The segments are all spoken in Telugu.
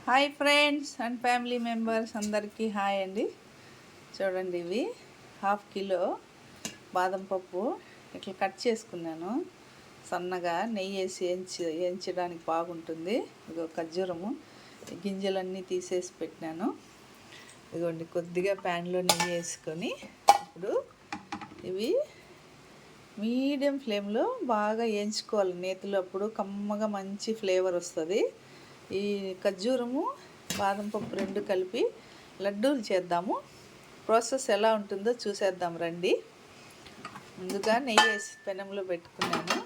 Hi friends and family members అందరికీ హాయ్ అండి. చూడండి, ఇవి 1/2 కిలో బాదం పప్పు ఇట్లా కట్ చేసుకున్నాను. సన్నగా నెయ్యి వేసి వేయించడానికి బాగుంటుంది. ఇదిగో ఖర్జూరము గింజలన్నీ తీసేసి పెట్టినాను. ఇదిగోండి, కొద్దిగా ప్యాన్లో నెయ్యి వేసుకొని ఇప్పుడు ఇవి మీడియం ఫ్లేమ్లో బాగా వేయించుకోవాలి. నేతిలో అప్పుడు కమ్మగా మంచి ఫ్లేవర్ వస్తుంది. ఈ ఖర్జూరము బాదం పప్పు రెండు కలిపి లడ్డూలు చేద్దాము. ప్రాసెస్ ఎలా ఉంటుందో చూసేద్దాం రండి. ముందుగా నెయ్యి వేసి పెనంలో పెట్టుకున్నాను.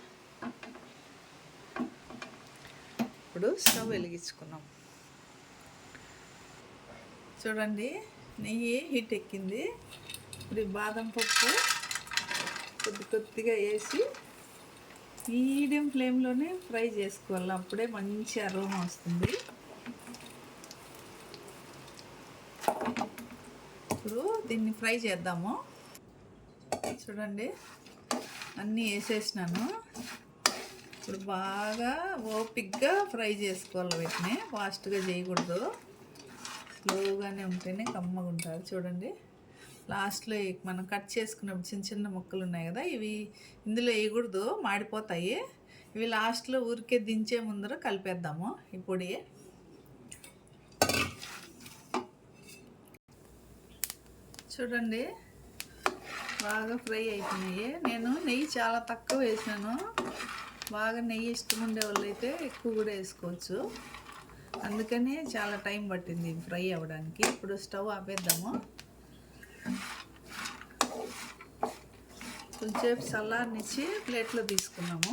ఇప్పుడు స్టవ్ వెలిగించుకున్నాం. చూడండి, నెయ్యి హీట్ ఎక్కింది. ఇప్పుడు బాదం పప్పు కొద్దిగా వేసి మీడియం ఫ్లేమ్లోనే ఫ్రై చేసుకోవాలి. అప్పుడే మంచి అరోమా వస్తుంది. ఇప్పుడు దీన్ని ఫ్రై చేద్దాము. చూడండి, అన్నీ వేసేసినాను. ఇప్పుడు బాగా ఓపిక్గా ఫ్రై చేసుకోవాలి. వీటిని ఫాస్ట్గా చేయకూడదు, స్లోగానే ఉంటేనే కమ్మగా ఉంటుంది. చూడండి, లాస్ట్లో మనం కట్ చేసుకున్నప్పుడు చిన్న చిన్న ముక్కలు ఉన్నాయి కదా, ఇవి ఇందులో వేయకూడదు, మాడిపోతాయి. ఇవి లాస్ట్లో ఊరికే దించే ముందర కలిపేద్దాము. ఈ పొడి చూడండి బాగా ఫ్రై అయిపోయినాయి. నేను నెయ్యి చాలా తక్కువ వేసాను. బాగా నెయ్యి ఇష్టం ఉండే వాళ్ళు అయితే ఎక్కువ కూడా వేసుకోవచ్చు. అందుకని చాలా టైం పట్టింది ఫ్రై అవ్వడానికి. ఇప్పుడు స్టవ్ ఆపేద్దాము. కొంచెంసేపు చల్లారనిచ్చి ప్లేట్లో తీసుకున్నాము.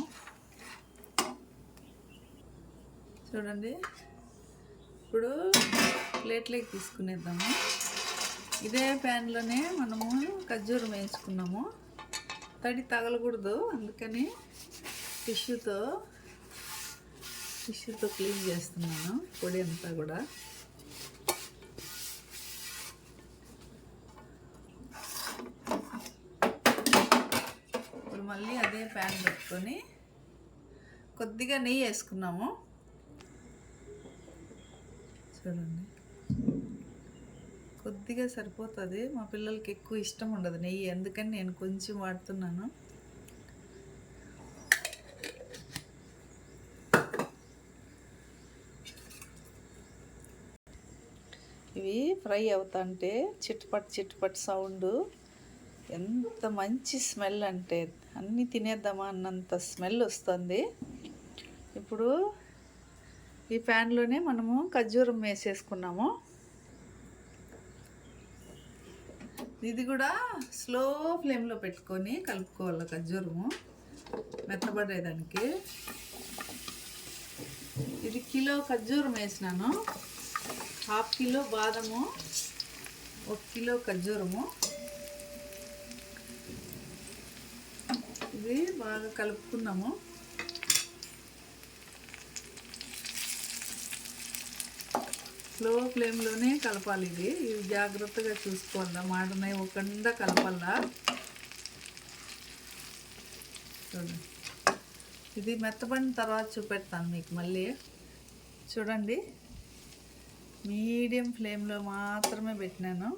చూడండి, ఇప్పుడు ప్లేట్లోకి తీసుకునేద్దాము. ఇదే ప్యాన్లోనే మనము ఖర్జూరం వేయించుకున్నాము. తడి తగలకూడదు, అందుకని టిష్యూతో క్లీన్ చేస్తున్నాను పొడి అంతా కూడా. ఇప్పుడు మళ్ళీ అదే ప్యాన్ పెట్టుకొని కొద్దిగా నెయ్యి వేసుకున్నాము. చూడండి, కొద్దిగా సరిపోతుంది. మా పిల్లలకి ఎక్కువ ఇష్టం ఉండదు నెయ్యి, అందుకని నేను కొంచెం వాడుతున్నాను. ఇవి ఫ్రై అవుతుంటే చిట్పట్ సౌండ్, ఎంత మంచి స్మెల్ అంటే అన్నీ తినేద్దామా అన్నంత స్మెల్ వస్తుంది. ఇప్పుడు ఈ ప్యాన్లోనే మనము ఖర్జూరం వేసేసుకున్నాము. ఇది కూడా స్లో ఫ్లేమ్లో పెట్టుకొని కలుపుకోవాలి. ఖర్జూరము మెత్తబడేదానికి. ఇది కిలో ఖర్జూరం వేసినాను. 1/2 కిలో బాదము, 1 కిలో ఖర్జూరము. ఇది బాగా కలుపుకున్నాము. స్లో ఫ్లేమ్లోనే కలపాలి. ఇది జాగ్రత్తగా చూసుకోవాలా, మాడనే ఒకండా కలపాలా. చూడండి, ఇది మెత్తబడిన తర్వాత చూపెడతాను మీకు మళ్ళీ. చూడండి, మీడియం ఫ్లేమ్లో మాత్రమే పెట్టినాను.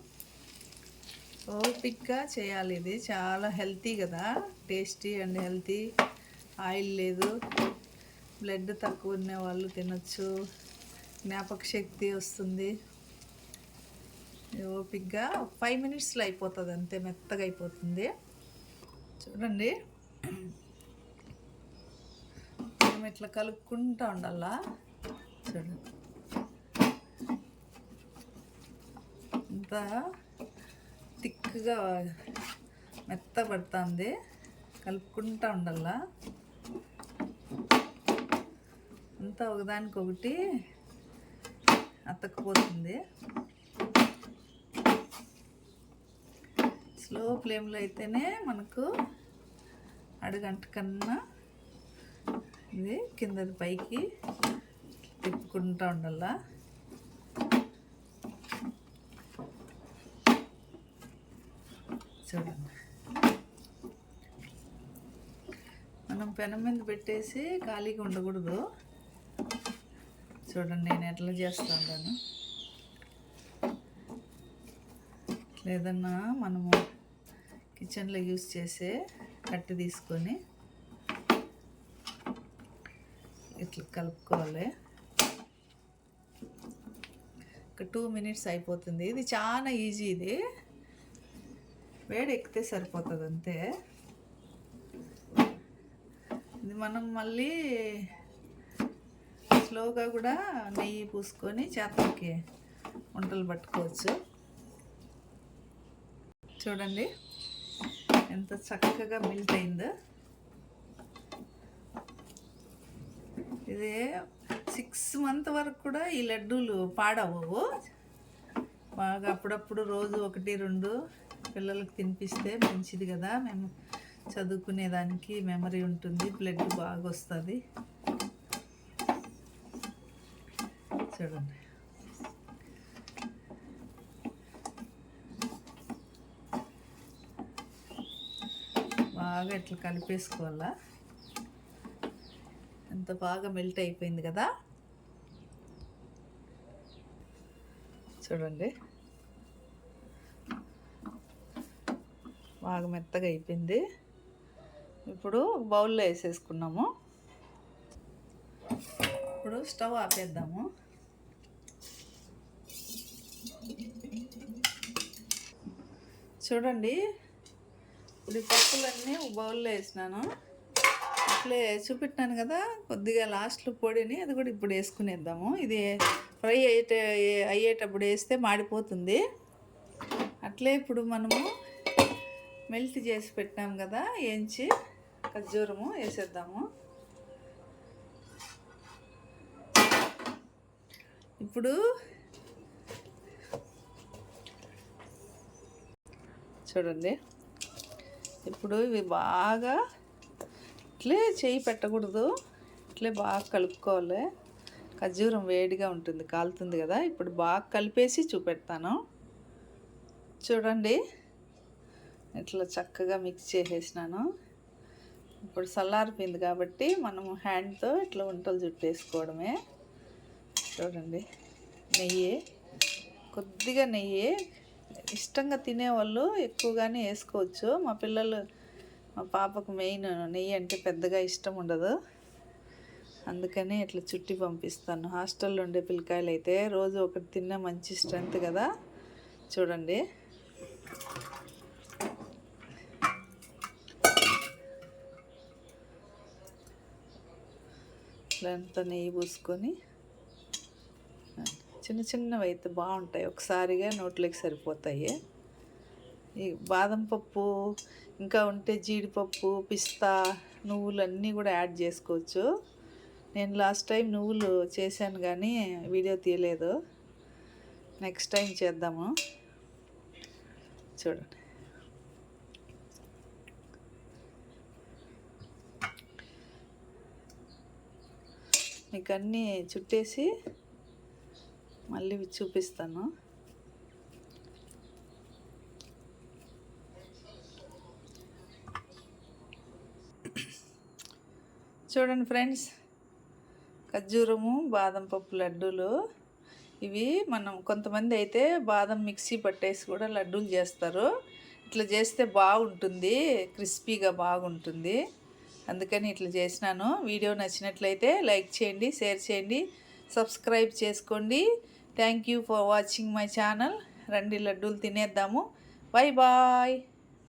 ఓపిక్గా చేయాలి. ఇది చాలా హెల్తీ కదా, టేస్టీ అండ్ హెల్తీ. ఆయిల్ లేదు, బ్లడ్ తక్కువ ఉన్న వాళ్ళు తినచ్చు, జ్ఞాపక శక్తి వస్తుంది. ఓపిక్గా 5 మినిట్స్లో అయిపోతుంది, అంతే, మెత్తగా అయిపోతుంది. చూడండి, మనం ఇట్లా కలుపుకుంటూ ఉండాలా. చూడండి, అంతా థిక్గా మెత్తబడుతుంది, కలుపుకుంటూ ఉండాలా. అంతా ఒకదానికొకటి అతకపోతుంది. స్లో ఫ్లేమ్లో అయితేనే మనకు అడుగంట కన్నా ఇది కిందది పైకి తిప్పుకుంటూ ఉండాలా. చూడండి, మనం పెనం మీద పెట్టేసి ఖాళీగా ఉండకూడదు. చూడండి నేను ఎట్లా చేస్తూ ఉంటాను. లేదన్నా మనము కిచెన్లో యూస్ చేసే కట్టి తీసుకొని ఇట్లా కలుపుకోవాలి. ఒక 2 minutes అయిపోతుంది. ఇది చాలా ఈజీ. ఇది వేడి ఎక్కితే సరిపోతుంది అంతే. ఇది మనం మళ్ళీ స్లోగా కూడా నెయ్యి పూసుకొని చేతకి వంటలు పట్టుకోవచ్చు. చూడండి ఎంత చక్కగా మెల్ట్ అయిందో. ఇది 6 months వరకు కూడా ఈ లడ్డూలు పాడవవు. బాగా అప్పుడప్పుడు రోజు 1-2 పిల్లలకు తినిపిస్తే మంచిది కదా. మేము చదువుకునేదానికి మెమరీ ఉంటుంది, బ్లడ్ బాగా వస్తుంది. చూడండి బాగా ఇట్లా కలిపేసుకోవాలా. ఎంత బాగా మెల్ట్ అయిపోయింది కదా. చూడండి బాగా మెత్తగా అయిపోయింది. ఇప్పుడు బౌల్లో వేసేసుకున్నాము. ఇప్పుడు స్టవ్ ఆపేద్దాము. చూడండి ఇప్పుడు ఈ పప్పులన్నీ బౌల్లో వేసినాను. అట్లే చూపెట్టాను కదా, కొద్దిగా లాస్ట్లో పొడిని అది కూడా ఇప్పుడు వేసుకునేద్దాము. ఇది ఫ్రై అయ్యేటప్పుడు వేస్తే మాడిపోతుంది. అట్లే ఇప్పుడు మనము మెల్ట్ చేసి పెట్టాం కదా ఏంచి ఖర్జూరము వేసేద్దాము. ఇప్పుడు చూడండి ఇప్పుడు ఇవి బాగా ఇట్లే చేయి పెట్టకూడదు, ఇట్లే బాగా కలుపుకోవాలి. ఖర్జూరం వేడిగా ఉంటుంది, కాలుతుంది కదా. ఇప్పుడు బాగా కలిపేసి చూపెడతాను. చూడండి ఇట్లా చక్కగా మిక్స్ చేసేసినాను. ఇప్పుడు చల్లారిపోయింది కాబట్టి మనము హ్యాండ్తో ఇట్లా వంటలు చుట్టేసుకోవడమే. చూడండి నెయ్యి, కొద్దిగా నెయ్యి. ఇష్టంగా తినేవాళ్ళు ఎక్కువగానే వేసుకోవచ్చు. మా పాపకు మెయిన్ నెయ్యి అంటే పెద్దగా ఇష్టం ఉండదు, అందుకని ఇట్లా చుట్టి పంపిస్తాను. హాస్టల్లో ఉండే పిల్లకాయలు అయితే రోజు ఒకటి తిన్నా మంచి స్ట్రెంత్ కదా. చూడండి ఇట్లా అంత నెయ్యి పూసుకొని చిన్న చిన్నవి అయితే బాగుంటాయి, ఒకసారిగా నోట్లోకి సరిపోతాయి. ఈ బాదం పప్పు ఇంకా ఉంటే జీడిపప్పు, పిస్తా, నువ్వులు అన్నీ కూడా యాడ్ చేసుకోవచ్చు. నేను లాస్ట్ టైం నువ్వులు చేశాను కానీ వీడియో తీయలేదు. నెక్స్ట్ టైం చేద్దాము. చూడండి మీకు అన్నీ చుట్టేసి మళ్ళీ చూపిస్తాను. చూడండి ఫ్రెండ్స్, ఖర్జూరము బాదం పప్పు లడ్డూలు ఇవి. మనం కొంతమంది అయితే బాదం మిక్సీ పట్టేసి కూడా లడ్డూలు చేస్తారు. ఇట్లా చేస్తే బాగుంటుంది, క్రిస్పీగా బాగుంటుంది. అందుకని ఇట్లా చేసినాను. వీడియో నచ్చినట్లయితే లైక్ చేయండి, షేర్ చేయండి, సబ్స్క్రైబ్ చేసుకోండి. Thank you for watching my channel. రండి లడ్డూలు తినేద్దాము. Bye bye.